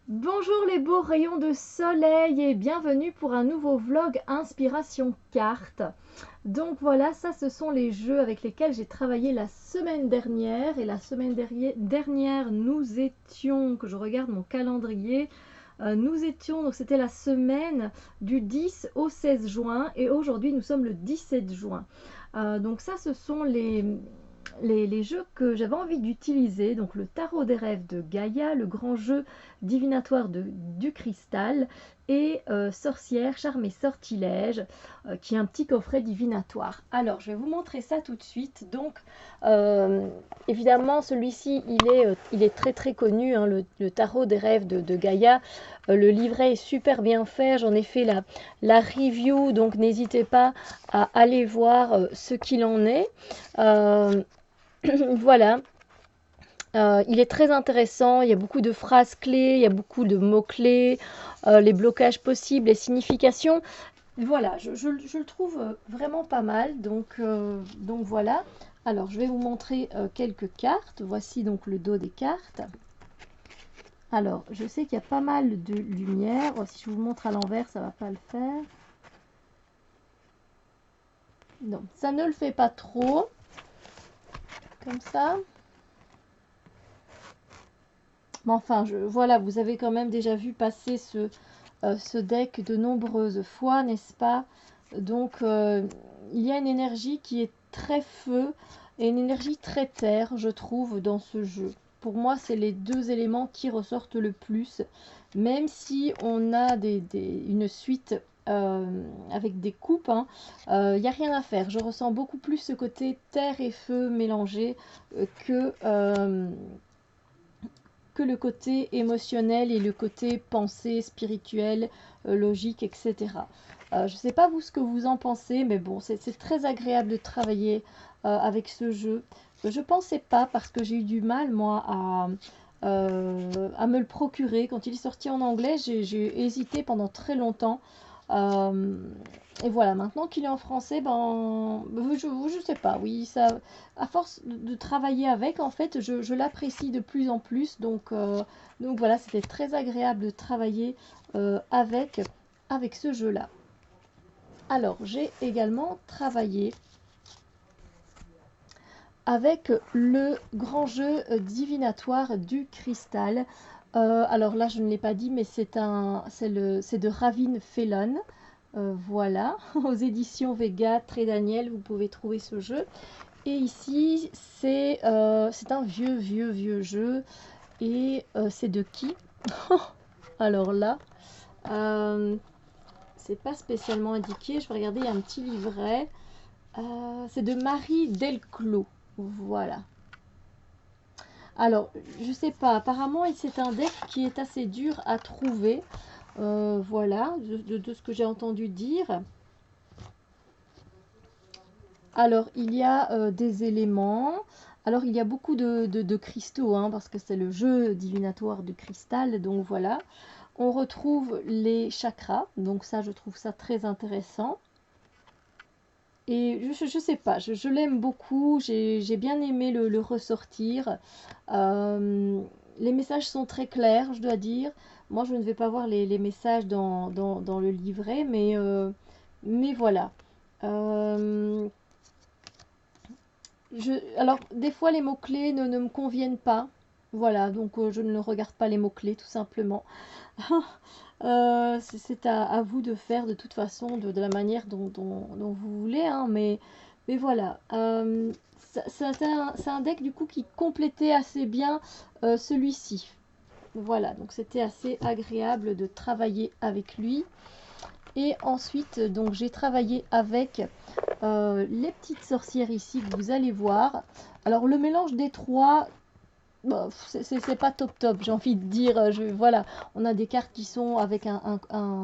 Bonjour les beaux rayons de soleil et bienvenue pour un nouveau vlog Inspiration Carte. Donc voilà, ça ce sont les jeux avec lesquels j'ai travaillé la semaine dernière. Et la semaine dernière nous étions, que je regarde mon calendrier, nous étions, donc c'était la semaine du 10 au 16 juin et aujourd'hui nous sommes le 17 juin. Donc ça ce sont les jeux que j'avais envie d'utiliser, donc le tarot des rêves de Gaïa, le grand jeu divinatoire du cristal et sorcière, charme et sortilège, qui est un petit coffret divinatoire. Alors je vais vous montrer ça tout de suite. Donc évidemment celui-ci il est très très connu, hein, le tarot des rêves de Gaïa. Le livret est super bien fait, j'en ai fait la review, donc n'hésitez pas à aller voir ce qu'il en est. Voilà. Il est très intéressant, il y a beaucoup de phrases clés, il y a beaucoup de mots-clés, les blocages possibles, les significations. Voilà, je le trouve vraiment pas mal. Donc voilà. Alors, je vais vous montrer quelques cartes. Voici donc le dos des cartes. Alors, je sais qu'il y a pas mal de lumière. Si je vous montre à l'envers, ça va pas le faire. Non, ça ne le fait pas trop. Comme ça. Mais enfin, voilà, vous avez quand même déjà vu passer ce deck de nombreuses fois, n'est-ce pas? Donc, il y a une énergie qui est très feu et une énergie très terre, je trouve, dans ce jeu. Pour moi, c'est les deux éléments qui ressortent le plus, même si on a une suite avec des coupes, hein, il n'y a rien à faire. Je ressens beaucoup plus ce côté terre et feu mélangés que le côté émotionnel et le côté pensée, spirituel, logique, etc. Je ne sais pas vous ce que vous en pensez, mais bon, c'est très agréable de travailler avec ce jeu. Je ne pensais pas, parce que j'ai eu du mal, moi, à me le procurer. Quand il est sorti en anglais, j'ai hésité pendant très longtemps. Et voilà, maintenant qu'il est en français, ben, je sais pas, oui, ça, à force de travailler avec, en fait, je l'apprécie de plus en plus. Donc voilà, c'était très agréable de travailler avec ce jeu-là. Alors, j'ai également travaillé avec le grand jeu divinatoire du cristal. Alors là, je ne l'ai pas dit, mais c'est de Ravin Felon. Voilà, aux éditions Vega, Très Daniel, vous pouvez trouver ce jeu. Et ici, c'est un vieux jeu. Et c'est de qui? Alors là, c'est pas spécialement indiqué. Je vais regarder, il y a un petit livret. C'est de Marie Delclos. Voilà. Alors, je sais pas. Apparemment, c'est un deck qui est assez dur à trouver. Voilà, de ce que j'ai entendu dire. Alors, il y a des éléments. Alors, il y a beaucoup de cristaux, hein, parce que c'est le jeu divinatoire du cristal. Donc, voilà. On retrouve les chakras. Donc, ça, je trouve ça très intéressant. Et je sais pas, je l'aime beaucoup. J'ai bien aimé le ressortir. Les messages sont très clairs, je dois dire. Moi, je ne vais pas voir les messages dans le livret, mais voilà. Euh, alors, des fois, les mots-clés ne me conviennent pas. Voilà, donc je ne regarde pas les mots-clés, tout simplement. C'est à vous de faire de toute façon, de la manière dont vous voulez, hein, mais voilà. C'est un deck, du coup, qui complétait assez bien celui-ci. Voilà, donc c'était assez agréable de travailler avec lui. Et ensuite, donc j'ai travaillé avec les petites sorcières ici que vous allez voir. Alors le mélange des trois, bah, c'est pas top, j'ai envie de dire. Voilà, on a des cartes qui sont avec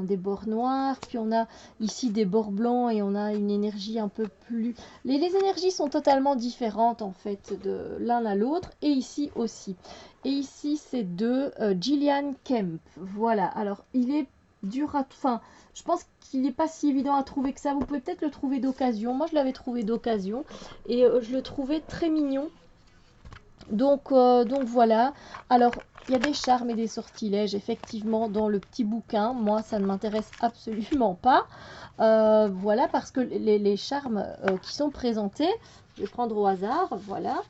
des bords noirs, puis on a ici des bords blancs et on a une énergie un peu plus... Les énergies sont totalement différentes en fait de l'un à l'autre, et ici aussi. Et ici c'est de Gillian Kemp. Voilà, alors il est dur à... Enfin, je pense qu'il n'est pas si évident à trouver que ça. Vous pouvez peut-être le trouver d'occasion. Moi, je l'avais trouvé d'occasion et je le trouvais très mignon. Donc voilà. Alors, il y a des charmes et des sortilèges, effectivement, dans le petit bouquin. Moi, ça ne m'intéresse absolument pas. Voilà, parce que les charmes qui sont présentés, je vais prendre au hasard, voilà.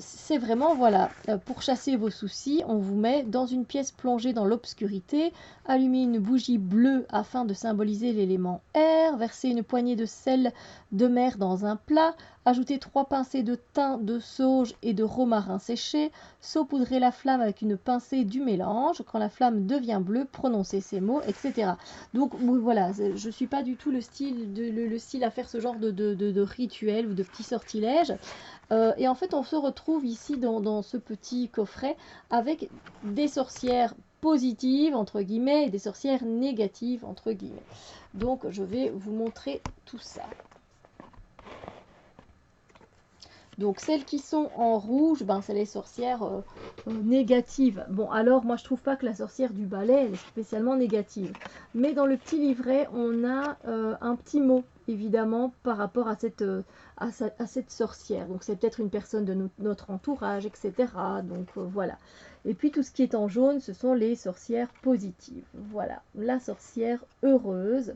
C'est vraiment, voilà, pour chasser vos soucis, on vous met dans une pièce plongée dans l'obscurité, allumer une bougie bleue afin de symboliser l'élément air, verser une poignée de sel de mer dans un plat, ajouter 3 pincées de thym, de sauge et de romarin séché, saupoudrer la flamme avec une pincée du mélange, quand la flamme devient bleue, prononcez ces mots, etc. Donc voilà, je ne suis pas du tout le style à faire ce genre de rituel ou de petits sortilèges. Et en fait, on se retrouve ici dans ce petit coffret avec des sorcières positives, entre guillemets, et des sorcières négatives, entre guillemets. Donc, je vais vous montrer tout ça. Donc, celles qui sont en rouge, ben, c'est les sorcières négatives. Bon, alors, moi, je trouve pas que la sorcière du balai, elle est spécialement négative. Mais dans le petit livret, on a un petit mot, évidemment, par rapport à cette sorcière. Donc, c'est peut-être une personne de notre entourage, etc. Donc, voilà. Et puis, tout ce qui est en jaune, ce sont les sorcières positives. Voilà, la sorcière heureuse.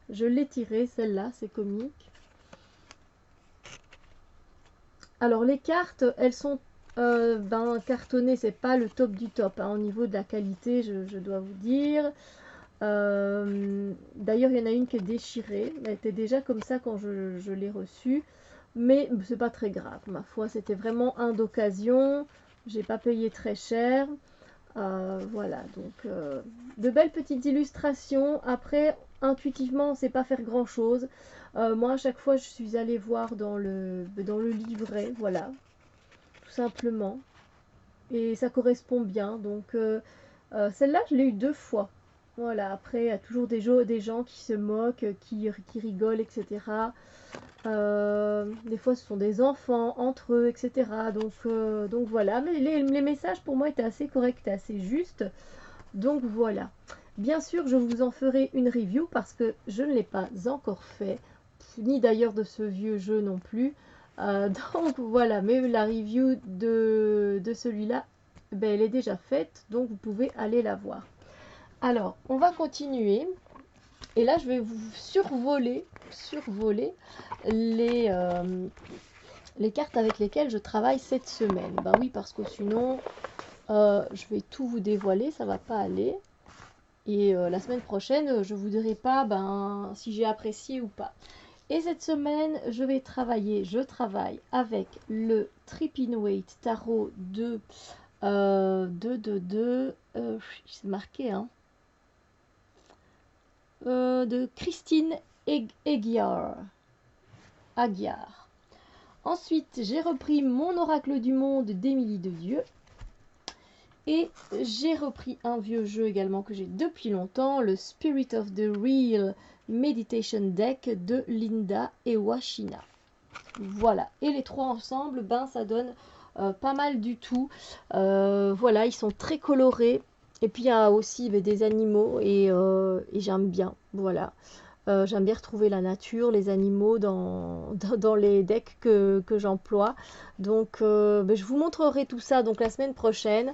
Je l'ai tirée, celle-là, c'est comique. Alors les cartes, elles sont cartonnées, c'est pas le top du top hein, au niveau de la qualité, je dois vous dire. D'ailleurs, il y en a une qui est déchirée. Elle était déjà comme ça quand je l'ai reçue. Mais c'est pas très grave, ma foi. C'était vraiment un d'occasion. J'ai pas payé très cher. Voilà, donc de belles petites illustrations. Après, intuitivement, on ne sait pas faire grand-chose. Moi, à chaque fois, je suis allée voir dans le livret, voilà, tout simplement. Et ça correspond bien. Donc, celle-là, je l'ai eu 2 fois. Voilà, après, il y a toujours des gens qui se moquent, qui rigolent, etc. Des fois, ce sont des enfants entre eux, etc. Donc voilà, mais les messages pour moi étaient assez corrects, assez justes. Donc voilà. Bien sûr, je vous en ferai une review parce que je ne l'ai pas encore fait, ni d'ailleurs de ce vieux jeu non plus. Donc voilà, mais la review de celui-là, ben, elle est déjà faite, donc vous pouvez aller la voir. Alors, on va continuer. Et là, je vais vous survoler les cartes avec lesquelles je travaille cette semaine. Bah oui, parce que sinon, je vais tout vous dévoiler, ça va pas aller. Et la semaine prochaine, je vous dirai pas si j'ai apprécié ou pas. Et cette semaine, je travaille avec le Trip-in-Wait Tarot c'est marqué, hein, de Christine Aguiar. Ensuite, j'ai repris mon oracle du monde d'Émilie de Dieu. Et j'ai repris un vieux jeu également que j'ai depuis longtemps, le Spirit of the Real Meditation Deck de Linda et Washina. Voilà, et les trois ensemble, ça donne pas mal du tout. Voilà, ils sont très colorés. Et puis il y a aussi des animaux et j'aime bien. Voilà. J'aime bien retrouver la nature, les animaux dans les decks que j'emploie. Donc je vous montrerai tout ça donc la semaine prochaine.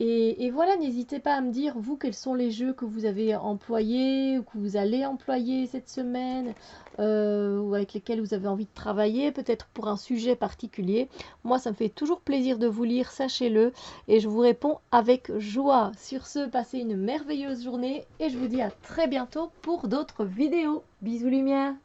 Et voilà, n'hésitez pas à me dire, vous, quels sont les jeux que vous avez employés ou que vous allez employer cette semaine ou avec lesquels vous avez envie de travailler, peut-être pour un sujet particulier. Moi, ça me fait toujours plaisir de vous lire, sachez-le, et je vous réponds avec joie. Sur ce, passez une merveilleuse journée et je vous dis à très bientôt pour d'autres vidéos. Bisous lumière!